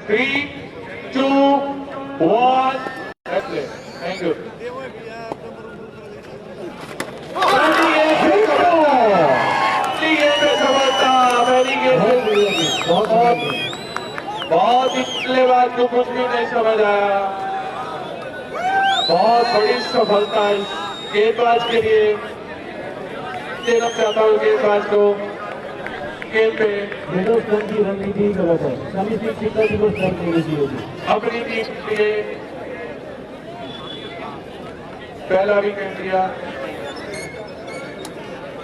3, 2, 1. That's it. Thank you. बहुत ही धन्यवाद को कुछ भी नहीं समझ आया। बहुत बड़ी सफलता इस गेंदबाज के लिए। देना चाहता हूँ गेंदबाज को खेल पे की रणनीति गलत है। सभी शिक्षिका जी को स्ट्राइक देनी चाहिए। अपनी टीम के लिए पहला विकेट दिया।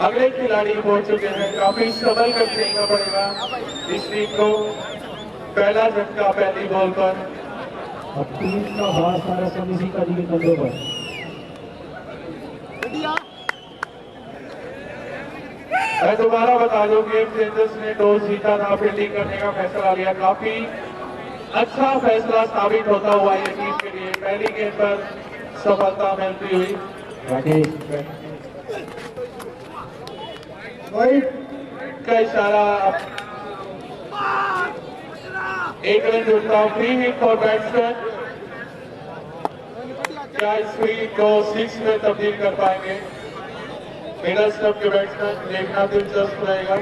अगले खिलाड़ी पहुंच चुके हैं। काफी संभल कर खेलना पड़ेगा इस टीम को। पहला झटका पहली बॉल पर। अब टीम का भार सारा समिति का जी के कंधों पर। मैं दोबारा बता दूं गेम चेंजर्स ने टॉस जीता था, फील्डिंग करने का फैसला लिया। काफी अच्छा फैसला साबित होता हुआ ये टीम के लिए। पहली गेंद पर सफलता मिलती हुई का इशारा। एक रन जुड़ता हूं। Free hit for batsman. क्या इस फ्री हिट को 6 में तब्दील कर पाएंगे मिडल स्टंप के बैट्समैन? देखना दिलचस्प रहेगा।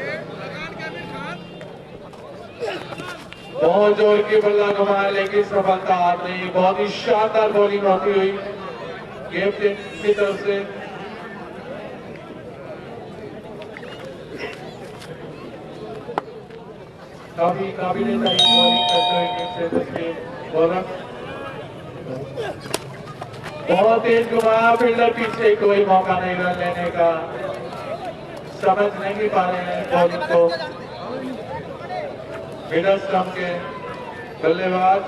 बहुत जोर की बल्ला घुमाया लेकिन सफलता हाथ नहीं। बहुत ही शानदार बॉलिंग होती हुई गेम की तरफ से। काफी काबिल तारीफ बॉलिंग करते हुए गेम से बॉलर। बहुत तेज घुमाया। फील्डर पीछे कोई मौका नहीं रन लेने का। समझ नहीं पा रहे हैं बॉलिंग को मिडल स्टंप के बल्लेबाज।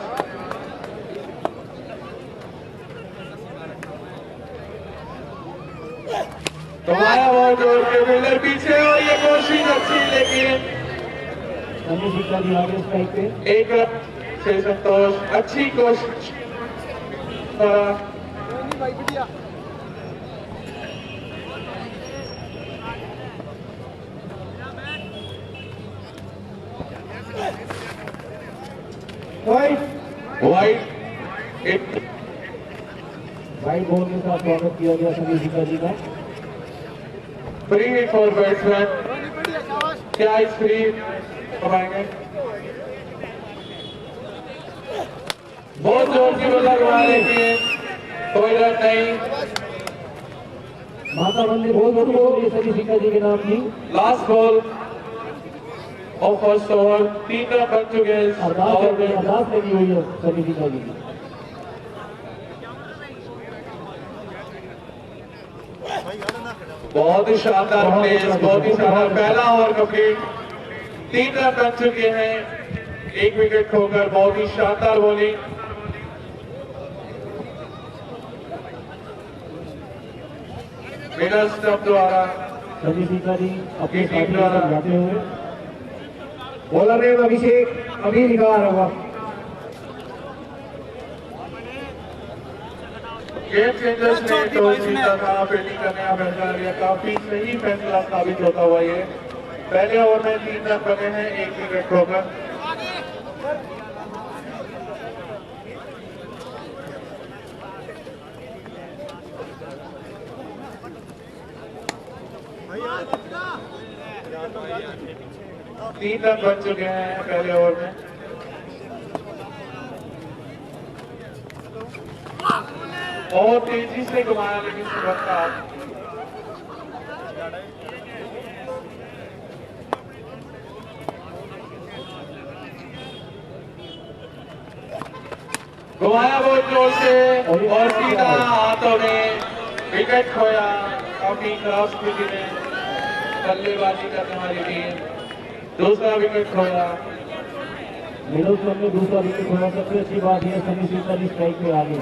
घुमाया बहुत जोर के। फील्डर पीछे और ये कोशिश अच्छी लेकिन एक रन से संतोष। अच्छी कोशिश। वाइट बॉल के साथ स्वागत किया गया सभी जी का। Free hit for batsman. क्या इस फ्री कमाएंगे? बहुत जोर की बल्ला घुमाने की कोई रन नहीं। माता मंदिर बहुत सभी जी के नाम की लास्ट बॉल और फर्स्ट ओवर। 3 रन बन चुके हैं। अरदास लगी हुई है सभी जी की। बहुत ही शानदार प्लेस। बहुत ही शानदार पहला ओवर कंप्लीट। 3 रन बन चुके हैं 1 विकेट खोकर। बहुत ही शानदार बॉलिंग। मिडल स्टंप द्वारा सभी जी अपनी टीम द्वारा जाते हुए बॉलर ने अभिषेक अभी निकाल होगा। गेम चेंजर्स ने टॉस जीता था। फील्डिंग करने का फैसला लिया। काफी सही फैसला साबित होता हुआ ये। पहले ओवर में 3 रन बने हैं 1 विकेट खोकर। तीन रन बन चुके हैं पहले ओवर में। बहुत तेजी से घुमाया लेकिन सुरक्षा। घुमाया बहुत जोर से और सीधा हाथों में विकेट खोया। काफी खराब स्थिति में बल्लेबाजी करने वाली टीम। दूसरा विकेट खोया। मिडल स्टंप में दूसरा विकेट खोया। सबसे अच्छी बात यह सभी सीता स्ट्राइक में आ गई।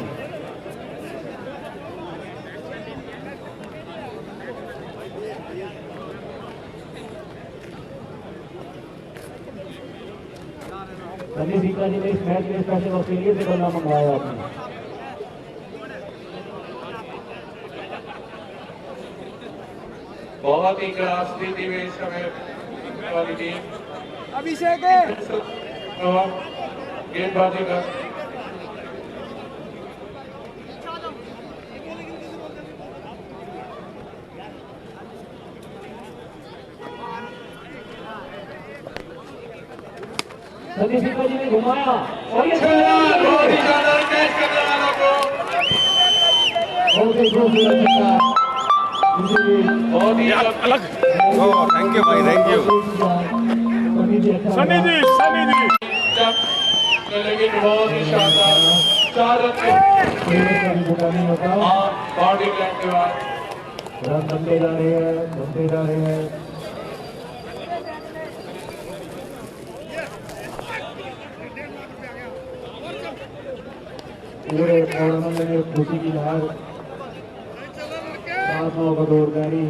सभी सीता जी ने इस मैच में स्पेशल ऑस्ट्रेलिया से बल्ला मंगवाया आपने। बहुत ही खराब स्थिति में इस समय वाली टीम। अभिषेक गेंदबाजी का सतीश सिंह जी ने घुमाया और ये बहुत ही शानदार कैच करने वालों को बहुत ही खूबसूरत छक्का। बहुत ही अलग थैंक यू भाई थैंक यू सनी जी जब लेकिन बहुत ही शानदार 4 रन के बाउंड्री लाइन के बाद रन बनते जा रहे हैं बनते जा रहे हैं। पूरे टूर्नामेंट में खुशी की लहर 500 करोड़ गाड़ी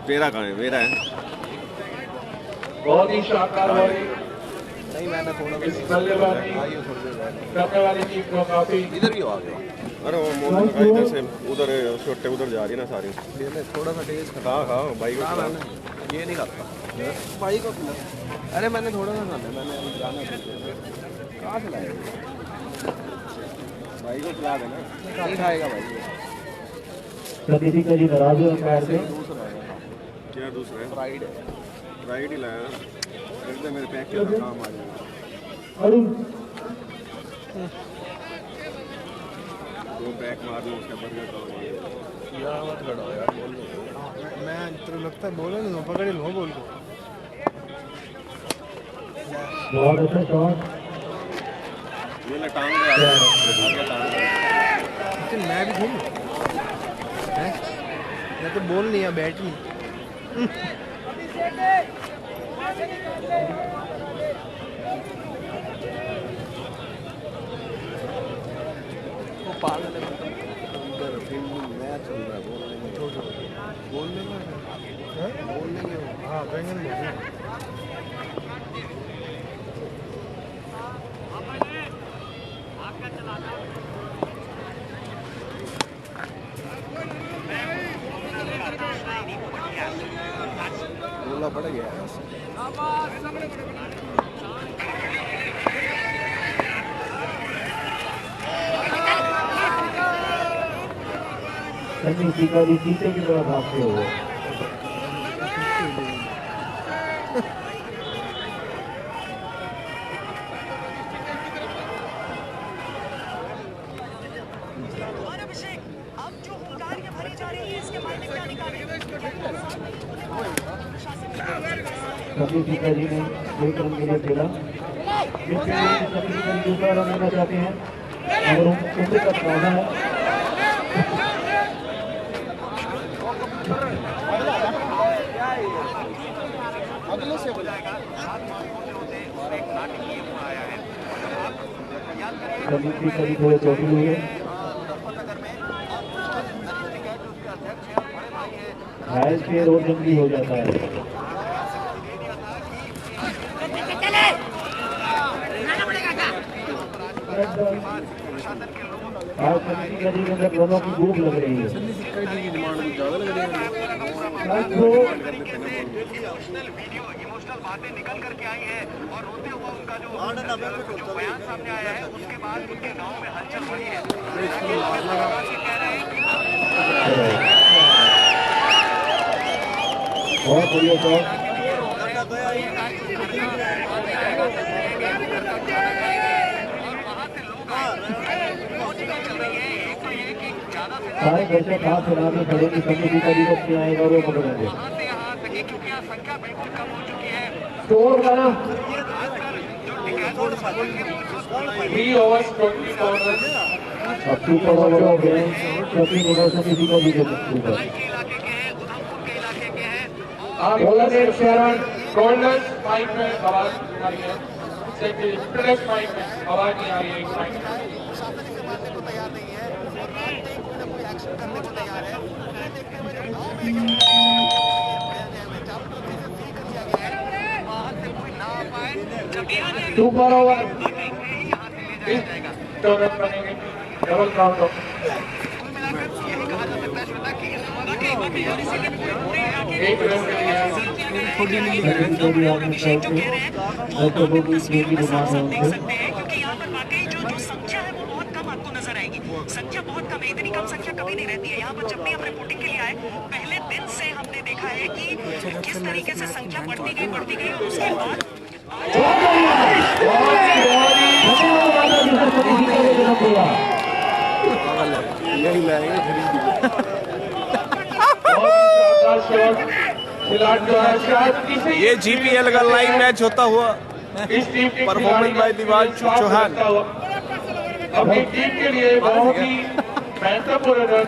मेरा कहाँ है मेरा है बहुत ही शानदार बॉलिंग नहीं मैंने थोड़ा इस बल्लेबाजी करने वाली टीम को काफी इधर ही आ गया अरे वो मोहन का इधर से उधर छोटे उधर जा रही ना सारी थोड़ा सा टेस्ट खा खा भाई को खिला। ये नहीं खाता भाई को खिला अरे मैंने थोड़ा सा खाना मैंने जाना कहाँ खिलाया भाई को खिला देना नहीं खाएगा भाई सतीश सिंह जी नाराज हुए अंपायर से। क्या दूसरा है फ्राइड ही लाया एकदम मेरे पैक के काम आ जाएगा अरुण दो पैक मार लो उसके बर्गर का यार मत खड़ा यार बोल लो मैं तेरे लगता है बोले ना पकड़ लो बोल को बहुत अच्छा शॉट। ये ले टांग दे आगे टांग दे मैं भी घूम हैं मैं तो बोल नहीं है बैट नहीं वो पागल है उधर फील्डिंग मैच चल रहा है बोलने बोलने हाँ बैंगन बोला पड़ गया सचिन शिकारी चीते की तरह भागते हुए सतीश शिकारी ने 1 रन के लिए खेला। सतीश शिकारी दूसरा रन लेना चाहते हैं मगर उनके का फायदा है। सतीश शिकारी थोड़े चौकी हुए घायल शेर और जंगली हो जाता है। आज सतीश शिकारी के अंदर दोनों की भूख लग रही है। इमोशनल बातें निकल करके आई है और रोते हुआ उनका जो बयान सामने आया है उसके बाद उनके गांव में हलचल बढ़ी है। बहुत बढ़िया शॉट। सारे दर्शक हाथ चलाने खड़े की सभी शिकारी बच्चे आएगा और वो पकड़ेंगे। स्कोर बना 3 overs 24 runs अब सुपर ओवर हो गए सचिन और सतीश शिकारी के ऊपर। बॉलर शरण गोल्डन माइक में आवाज आ रही है सेक्रेटरी माइक में आवाज नहीं आ रही है इस माइक में। सुपर ओवर इस टूर्नामेंट बनेंगे डबल काउंट ऑफ एक रन के लिए कभी आपने साइड से दर्शकों की स्क्रीन की डिमांड है उनसे क्योंकि यहाँ पर वाकई जो संख्या है वो बहुत कम आपको नजर आएगी। संख्या बहुत कम है, इतनी कम संख्या कभी नहीं रहती है। यहाँ पर जब भी हम रिपोर्टिंग के लिए आए, पहले दिन से हमने देखा है कि किस तरीके से संख्या बढ़ती गई और उसके बाद यही लाएंगे खरीद ये जीपीएल का लाइव मैच होता हुआ परफॉर्मेंस बाय दिवान चौहान अपनी टीम के लिए बहुत ही महत्वपूर्ण रन।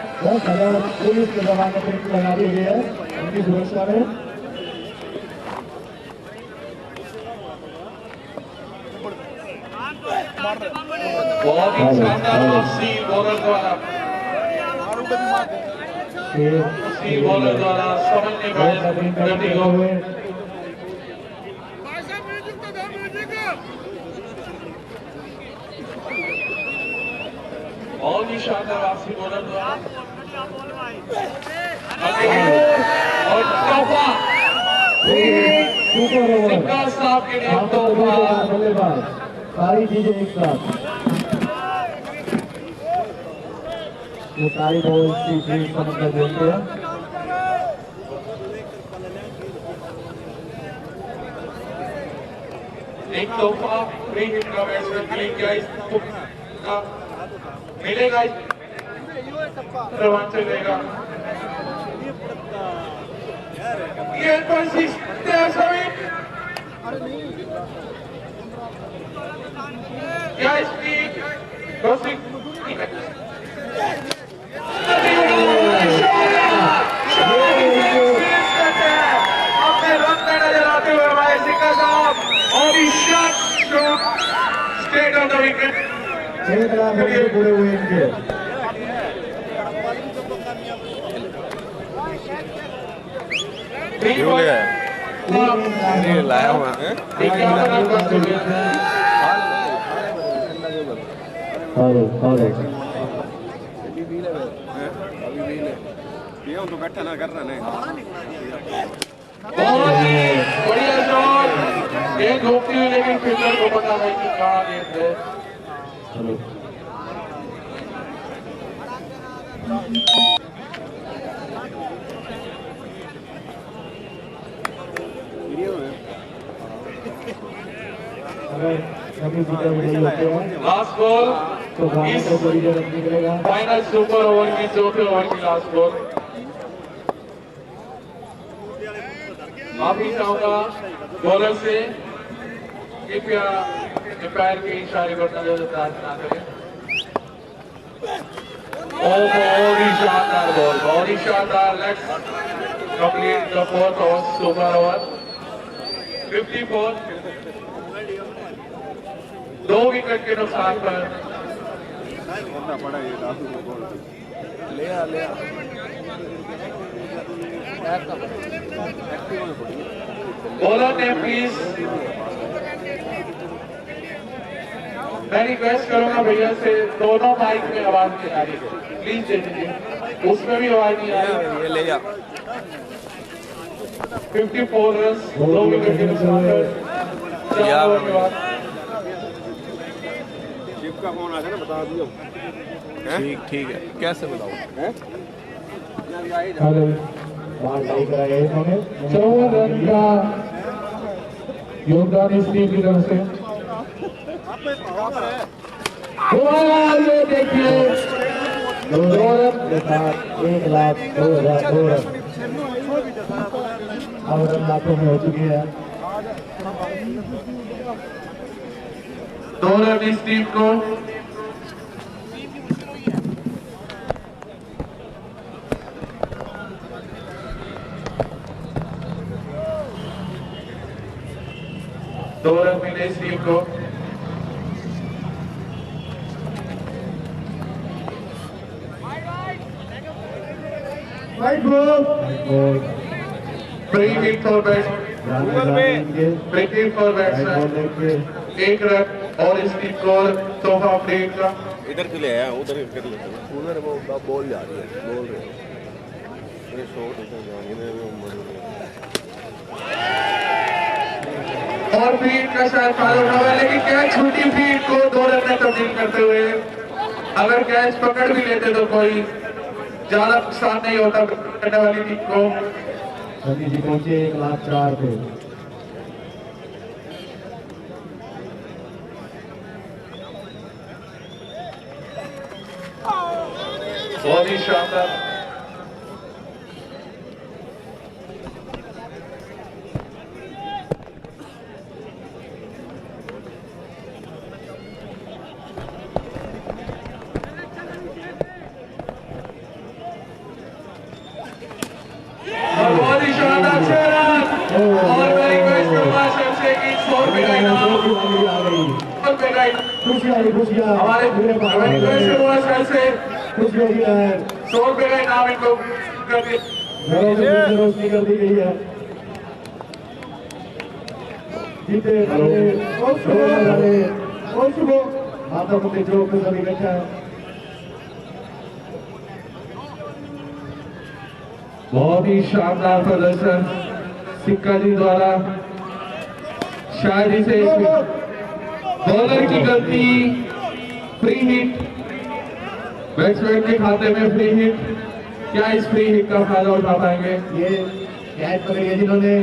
पुलिस के जवान ने लगा दी गई है उनकी सुरक्षा में। बहुत ही शानदार सी बॉलर द्वारा समझने का रनिंग हुए बहुत ही शानदार वापसी बॉलर द्वारा और तोहफा सुपर ओवर सिक्का साहब के लिए तोहफा। बल्लेबाज सारी चीजें एक साथ ये सारी बॉल की समझकर बोलते हैं। एक तोहफा फ्री हिट का बैट्समैन के लिए क्या मिलेगा रोमांच चलेगा ये क्या इसकी अपने रन में नजर आते हुए हमारे सिक्का साहब और state of the wicket 6 run पूरे हुए इनके। ये लाया हुआ है तो बैठा ना कर रहा है बढ़िया शॉट ये धोखती हुई लेकिन फील्डर को पता है कि कहाँ गेंद है। लास्ट बॉल तो गाने को बड़ी जगह निकलेगा। फाइनल सुपर ओवर की चौथे ओवर की लास्ट बॉल। माफी चाहूंगा बॉलर से कृपया पैर के इशारे पर नजर ना करें। बहुत ही शानदार बॉल, बहुत ही शानदार। Let's complete the fourth over super over 54 2 wicket के नुकसान पर बॉलर ने प्लीज मैं रिक्वेस्ट करूंगा भैया से दोनों माइक में आवाज नहीं आ रही प्लीज दे दीजिए, उसमें भी आवाज नहीं आ रही। ये ले जा 54 रन 2 विकेट के नुकसान पर 4 ओवर के बाद का फोन आ गया ना बता दियो। ठीक है कैसे बताऊं चौवन रन का योगदान इस टीम की तरफ से। ये देखिए 2 रन के साथ 1,02,000 रन अब रन लाखों में हो चुकी है। 2 रन इस टीम को मिले इस टीम को। Right ball. Free hit for batsman, free hit for batsman 1 run और इस टीम को तोहफा फ्री हिट का। इधर के ले आया उधर कर लेते हैं। उधर वो बॉल जा रही है बोल रहे शॉट उसे जाने दे और फील्ड का शायद फाउल उठा हुआ है, लेकिन कैच छूटी फील्ड को 2 रन में तब्दील करते हुए। अगर कैच पकड़ भी लेते तो कोई ज्यादा नुकसान नहीं होता करने वाली टीम को। सनी जी पहुंचे 1,04,000 पे। बहुत ही शानदार। और बहुत ही शानदार 6 रन। और मैं रिक्वेस्ट करूंगा सबसे कि 100 रुपए का इनाम, आ गई 100 रुपए का इनाम खुशियाँ हमारे रिक्वेस्ट करूंगा सर से खुशियाँ की लहर 100 रुपए का इनाम इनको कर दिया। घरों में रोशनी कर दी गई है। जीते माता को जो सभी बैठा है। बहुत ही शानदार प्रदर्शन सिक्का जी द्वारा। शायद इसे बॉलर की गलती, फ्री हिट, बैट्समैन के खाते में फ्री हिट। क्या इस फ्री हिट का फायदा उठा पाएंगे? ये कैच पकड़ी है जिन्होंने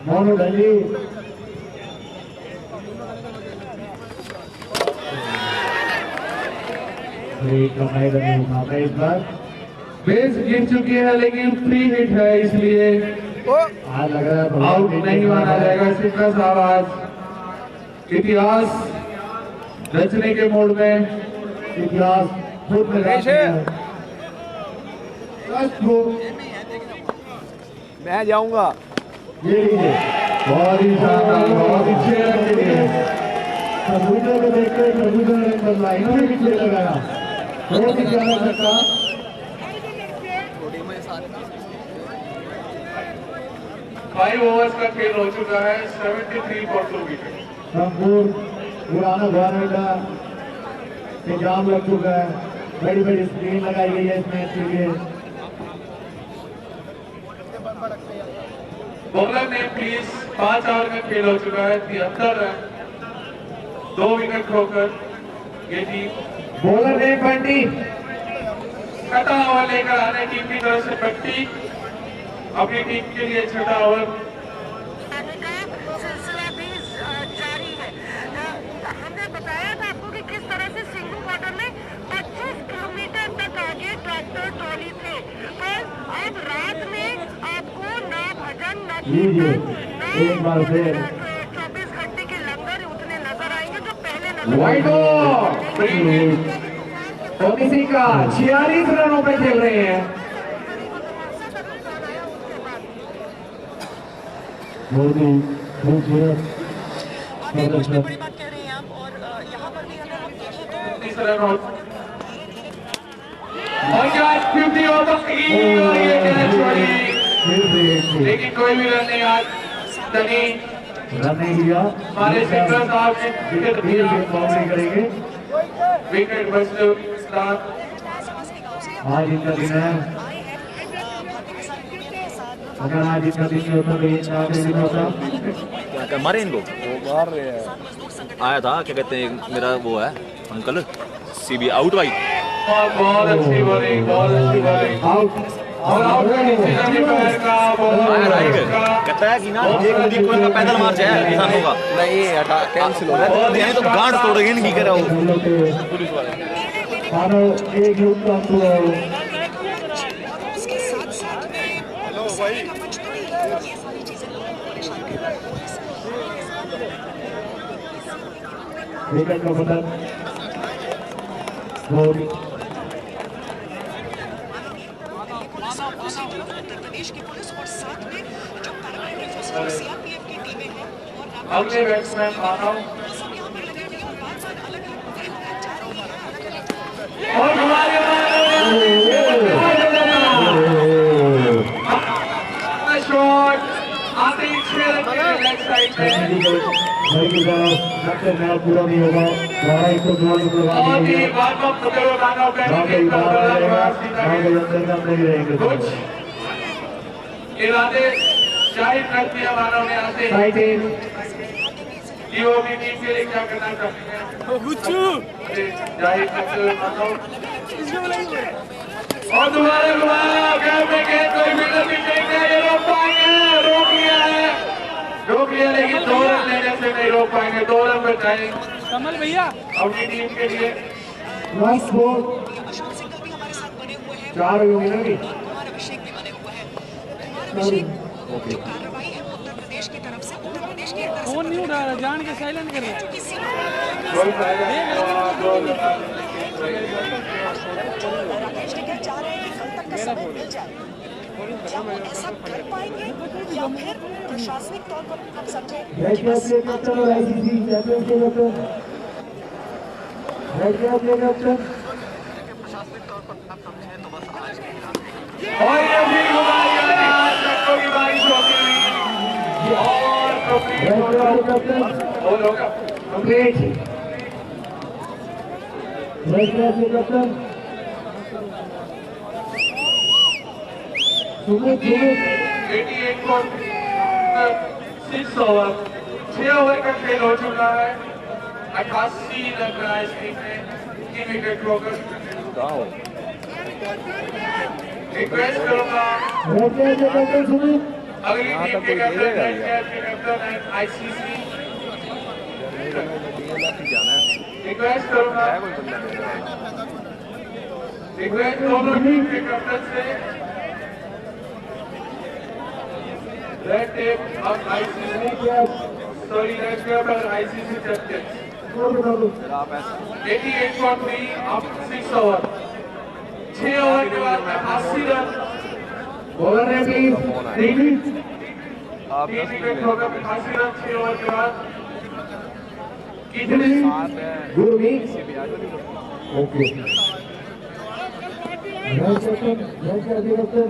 मोनू डंडी। इस बार बेस गिर चुकी है, लेकिन फ्री हिट है, इसलिए आज लग रहा है आउट नहीं माना जाएगा। सिक्का साहब आज इतिहास रचने के मोड में। इतिहास खुद में मैं जाऊंगा। ये लीजिए बहुत ही शानदार, बहुत ही 6 रन के लिए। खरबूजे को देख के खरबूजा ने बदला, इन्होंने भी खेल लगाया। बहुत ही प्यारा छक्का। 5 ओवर्स का खेल हो चुका है। 73 फॉर 2 विकेट। संपूर्ण पुराना गवर्नमेंट का इंतजाम लग चुका है। बड़ी बड़ी स्क्रीन लगाई गई है इस मैच के लिए। बॉलर ने प्लीज 5 ओवर में खेल हो चुका है। 73 रन, 2 विकेट खोकर ये टीम बॉलर ने बंटी छठा ओवर लेकर आने टीम की तरफ से बट्टी अपनी टीम के लिए छठा ओवर। सिलसिला भी जारी है। हमने बताया था आपको कि किस तरह से सिंगू बॉर्डर में 25 किलोमीटर तक आगे ट्रैक्टर ट्रॉली थे, पर अब रात में आपको ना भजन न कीर्तन एक बार फिर 24 घंटे के लंगर उतने नजर आएंगे जो पहले नजर वाइड ओबीसी का 46 रनों पे खेल रहे हैं। बहुत ही खूबसूरत प्रदर्शन। बड़ी बात कह रहे हैं आप। और यहाँ पर भी अगर हम देखें तो 30 रन और क्या 50 ओवर की और ये कैच छोड़ी, फिर से एक से लेकिन कोई भी रन नहीं आज तनी। रन नहीं लिया। हमारे सिंगर साहब ने विकेट फिर दिया। से बाउंड्री करेंगे। विकेट बचते आज इनका दिन है। अगर आज इनका दिन नहीं होता तो ये आखिरी दिन होता। क्या मारे इनको? वो मार रहे हैं। आया था, क्या कहते हैं, मेरा वो है अंकल सीबी आउट भाई। बहुत अच्छी बॉलिंग, बहुत अच्छी बॉलिंग। आउट और आउट का डिसीजन भी पैर का आया राइट बॉलर कहता है कि ना एक नदी कोई का पैदल मार जाए किसान होगा नहीं हटा कैंसिल हो गया। यानी तो गांड तोड़ेगी इनकी कह रहा हूँ। पुलिस वाले मानो एक युद्ध का हुआ हो। उसके साथ साथ में का मंच तो नहीं है। ये सारी चीजें लोगों को परेशान कर रही है। विकेट का पतन। बहुत उत्तर प्रदेश की पुलिस और साथ में जो पैरामिलिट्री फोर्सेस और सीआरपीएफ की टीमें हैं और अगले बैट्समैन मानव सब यहाँ पर लगे हुए हैं और बार-बार अलग-अलग टीम जा रही है। और हमारे शॉट आते ही 6 रन के लेग साइड में। घर की तरफ सबसे मैच पूरा नहीं होगा। 12 लगा और दिए ये बार-बार होते हुए मानव गाँव के बाहर रहेगा। गाँव के अंदर हम नहीं रहेंगे। कुछ इरादे जाहिर कर दिया मानव ने आते राइट इन ईओबी टीम के लिए क्या करना चाहते हैं जाहिर करते हुए मानव और दोबारा गैप में गेंद कोई मिनट भी नहीं है ये रोक पाएंगे रोक लिया लेकिन 2 रन लेने से नहीं रोक पाएंगे 2 रन बचाएंगे कमल भैया अपनी टीम के लिए लास्ट बॉल अशोक सिंगल भी हमारे साथ बने हुए हैं 4 विकेट की कुमार अभिषेक भी बने हुए हैं कुमार अभिषेक जो कार्रवाई है वो उत्तर प्रदेश की तरफ से उत्तर प्रदेश के अंदर से फोन नहीं उठा रहा जान के साइलेंट कर रहा है जो किसी कोई फायदा नहीं हुआ, 2 रन राकेश टिकैत चाह रहे हैं कि कल तक का समय मिल जाए क्या वो ऐसा कर पाएंगे या फिर प्रशासनिक तौर पर हम समझे रेड कैप ले कैप्टन और आईसीसी चैंपियन के कैप्टन रेड कैप ले कैप्टन और ये भी घुमाया चक्कों की बारिश होती हुई और रेड कैप ले कैप्टन और होगा कंप्लीट रेड कैप ले कैप्टन सुमित 88 को 6 ओवर 6 ओवर का खेल हो चुका है 88 रन रहा है इस टीम में 3 विकेट खोकर रिक्वेस्ट करूंगा रेड कैप ले कैप्टन सुमित अगली टीम के कैप्टन रेड कैप के कैप्टन एंड आईसीसी रिक्वेस्ट करूंगा रिक्वेस्ट दोनों टीम के कैप्टन से रेड टेप और आईसीसी सॉरी रेड टेप और आईसीसी चैंपियंस 88.3 अब 6 ओवर 6 ओवर के बाद 80 रन बॉलर है प्लीज टीवी 3 विकेट होकर 88 रन 6 ओवर के बाद कितने गुरमीत ओके रेड कैप्टन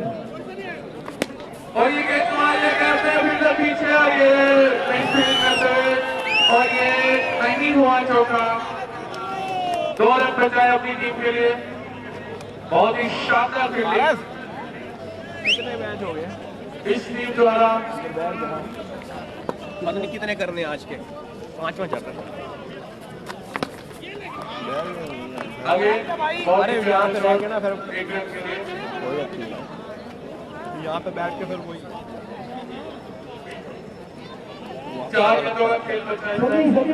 और ये गेंद मारने करते हैं फील्डर पीछे और ये फील्ड करते हुए और ये नहीं हुआ चौका 2 रन बचाए अपनी टीम के लिए बहुत ही शानदार फील्डिंग कितने मैच हो गए इस टीम द्वारा पता नहीं कितने करने आज के 5वां चल रहा आगे अरे यहाँ पे रह गए ना फिर 1 रन के लिए कोई अच्छी नहीं यहाँ पे बैठ के फिर कोई 4 रनों का खेल बचा है सनी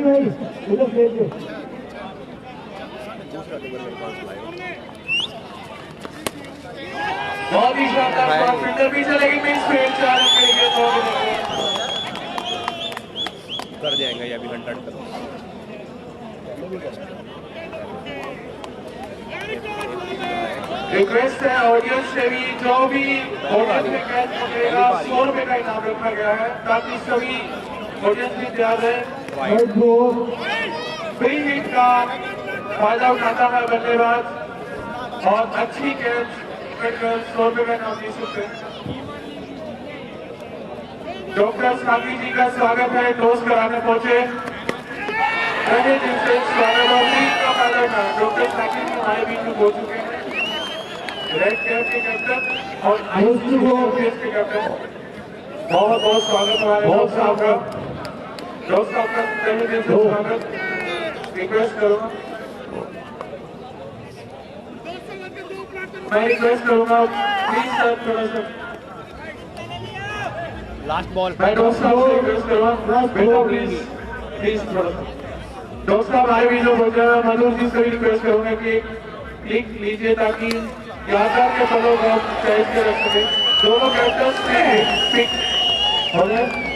भाई इधर प्लेट पे दूसरा टेबल मेरे पास लाए बहुत ही शानदार शॉट फील्डर पीछे लेकिन मिस फील्ड 4 रन के लिए 2 रन कर जाएंगे ये अभी 100 कर रिक्वेस्ट है ऑडियंस से भी जो भी ऑडियंस में कैच पकड़ेगा 100 रुपए का इनाम रखा गया है ताकि सभी ऑडियंस भी तैयार है राइट बॉल फ्री हिट का फायदा उठाता है बल्लेबाज और अच्छी कैच पकड़कर 100 रुपए का इनाम दे सकते हैं डॉक्टर साकी जी का स्वागत है टॉस कराने पहुंचे पहले दिन से स्वागत और टीम का फायदा उठाया डॉक्टर साकी जी हमारे बीच में पहुंच चुके हैं रेड कैप के कैप्टन और आईसीसी के कैप्टन बहुत बहुत स्वागत हमारे दोस्त साहब का पहले दिन से स्वागत रिक्वेस्ट करूंगा मैं रिक्वेस्ट करूंगा प्लीज सर थोड़ा सा लास्ट बॉल मैं दोस्त साहब से रिक्वेस्ट करूंगा बेटा प्लीज थोड़ा सा दोस्त साहब भाई भी जो बचा है मधुर जी से भी रिक्वेस्ट करूंगा कि क्लिक लीजिए ताकि यादगार के पलों को आप साइज के रख सकें दोनों कैप्टन पिक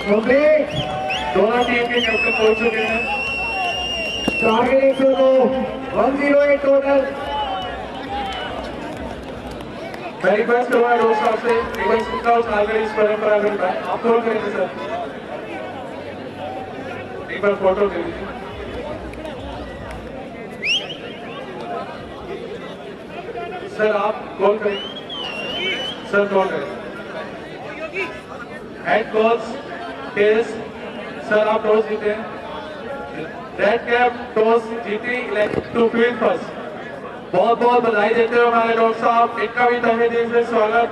कंप्लीट दोनों टीम के कैप्टन पहुंच चुके हैं टारगेट 108 टोटल मैं रिक्वेस्ट करूंगा दोस्त साहब से एक बार सुनता हूँ सागर इस परंपरा का आप फोटो करेंगे सर एक बार फोटो दे दीजिए सर आप कॉल करें सर कॉल करें हेड कोच टेस्ट सर आप टॉस जीते हैं रेड कैप टॉस जीती टू फील्ड फर्स्ट बहुत बहुत बधाई देते हुए हमारे डॉक्टर साहब इनका भी तहे दिल से स्वागत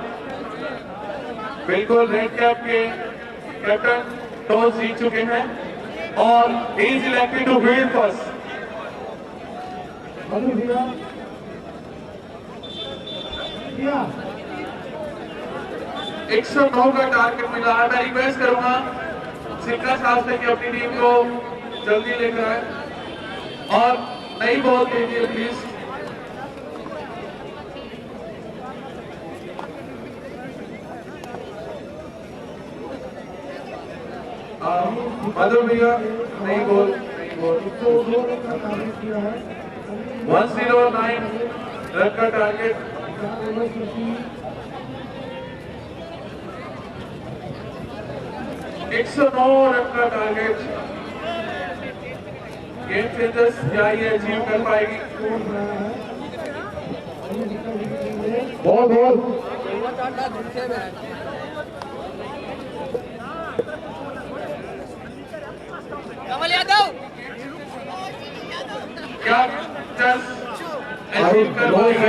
बिल्कुल रेड कैप के कैप्टन टॉस जीत चुके हैं और is elected to field first. Madhu भैया 109 का टारगेट मिला है। मैं रिक्वेस्ट करूंगा सिक्का साहब से कि अपनी टीम को जल्दी लेकर आए और नई बॉल दीजिए प्लीज। मधु भैया नई बॉल 109 रन का टारगेट। 109 रन का टारगेट। गेम चेंजर्स क्या ये अचीव कर पाएगी? बॉल बॉल कमल यादव क्या चेंजर्स अचीव कर पाएगी?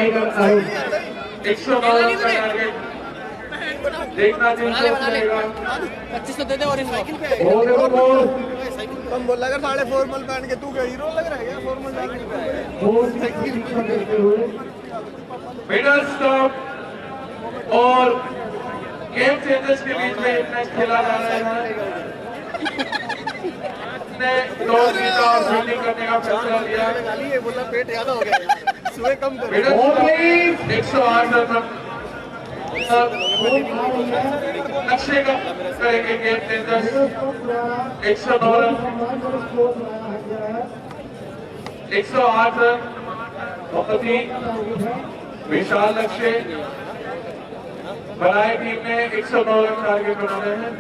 109 रन का टारगेट देखना चाहिए। 25 तो दे दे और इन तुम बोला कर साढ़े फॉर्मल पहन के तू क्या हीरो लग रहा है क्या फॉर्मल पहन के? मिडल स्टॉप और गेम चेंजर्स के बीच में एक मैच खेला जा रहा है। ने टॉस जीता और फील्डिंग करने का फैसला लिया। ये बोला पेट ज्यादा हो गया सुबह कम करो। मिडल 108 रन नक्शे का करेंगे गेम चेंजर्स। 109 रन 108 रन बहुत ही विशाल लक्ष्य बनाए टीम ने। 109 रन टारगेट बनाने हैं।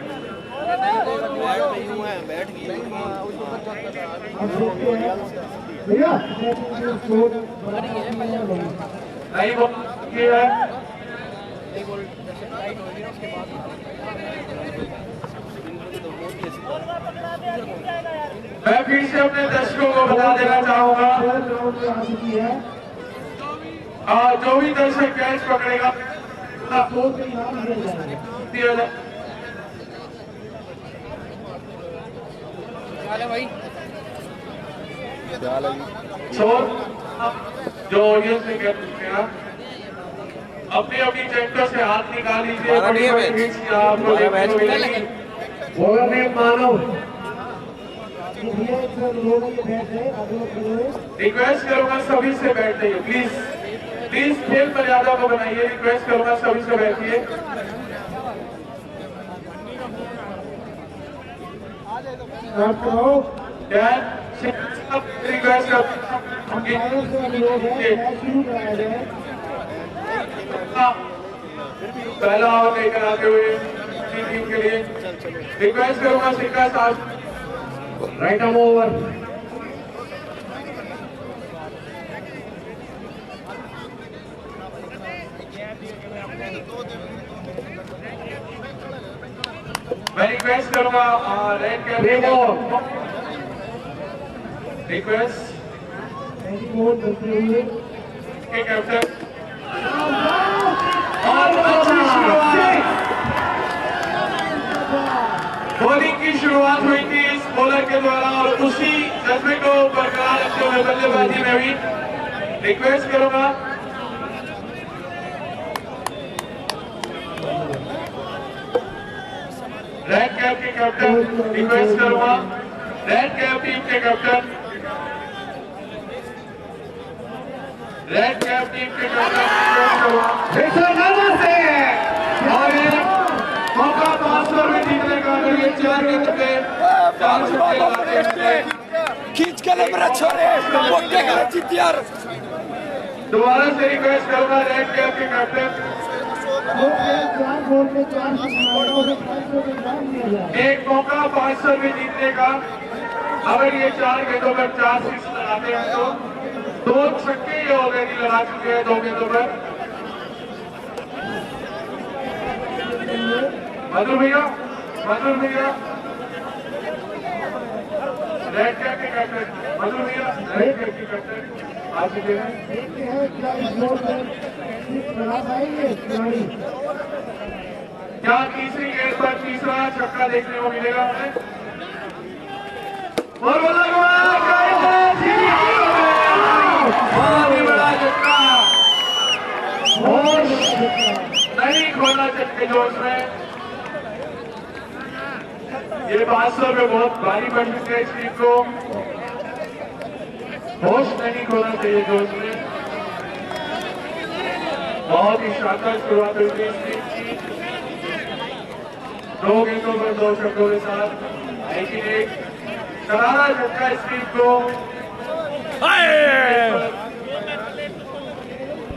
भैया नई बॉल की है। मैं फिर से अपने दर्शकों को बता देना चाहूंगा जो भी दर्शक कैच पकड़ेगा दिया जाए। भाई छोड़ जो ऑडियंस ने कह चुके हैं अपनी अपनी चैप्टर से हाथ निकाल लीजिए। आपको देखने को मिलेगी। बॉलर ने मानव रिक्वेस्ट करूंगा सभी से बैठे प्लीज प्लीज खेल मर्यादा को बनाइए। रिक्वेस्ट करूंगा सभी से बैठिए। रिक्वेस्ट पहला आउट लेकर आते हुए टीम के लिए रिक्वेस्ट करूंगा सिक्का साहब राइट आर्म ओवर मैं रिक्वेस्ट करूंगा रेड कैप रिक्वेस्ट के कैप्टन और अच्छी शुरुआत बॉलिंग की शुरुआत हुई थी इस बॉलर के द्वारा और उसी जज्बे को बरकरार रखते हुए बल्लेबाजी में भी रिक्वेस्ट करूंगा रेड कैप के कैप्टन रिक्वेस्ट करूंगा रेड कैप टीम के कैप्टन रेड कैप टीम के कैप्टन और ये मौका 500 में जीतने का अगर ये 4 गेंद पे 4 छक्के लगाते हैं खींच के ले मेरा छोरे मोटे का जीत यार। दोबारा से रिक्वेस्ट करूंगा रेड कैप के कैप्टन एक मौका 500 में जीतने का अगर ये 4 गेंदों पर 4 सिक्स लगाते हैं तो 2 छक्के ये ऑलरेडी लगा चुके हैं 2 गेंदों पर। मधुर भैया रेड कैप के कैप्टन मधुर भैया रेड कैप के कैप्टन आ चुके हैं। क्या तीसरी गेंद पर तीसरा छक्का देखने को मिलेगा हमें? और वो लगवा बहुत ही बड़ा झटका, होश नहीं खोलना चक्के जोश में। ये 500 में बहुत भारी पड़ चुके हैं इस टीम को, होश नहीं खोलना चाहिए जोश में। बहुत ही शानदार शुरुआत हुई थी इस टीम की, 2 गेंदों पर 2 छक्कों के साथ, लेकिन एक करारा झटका इस टीम को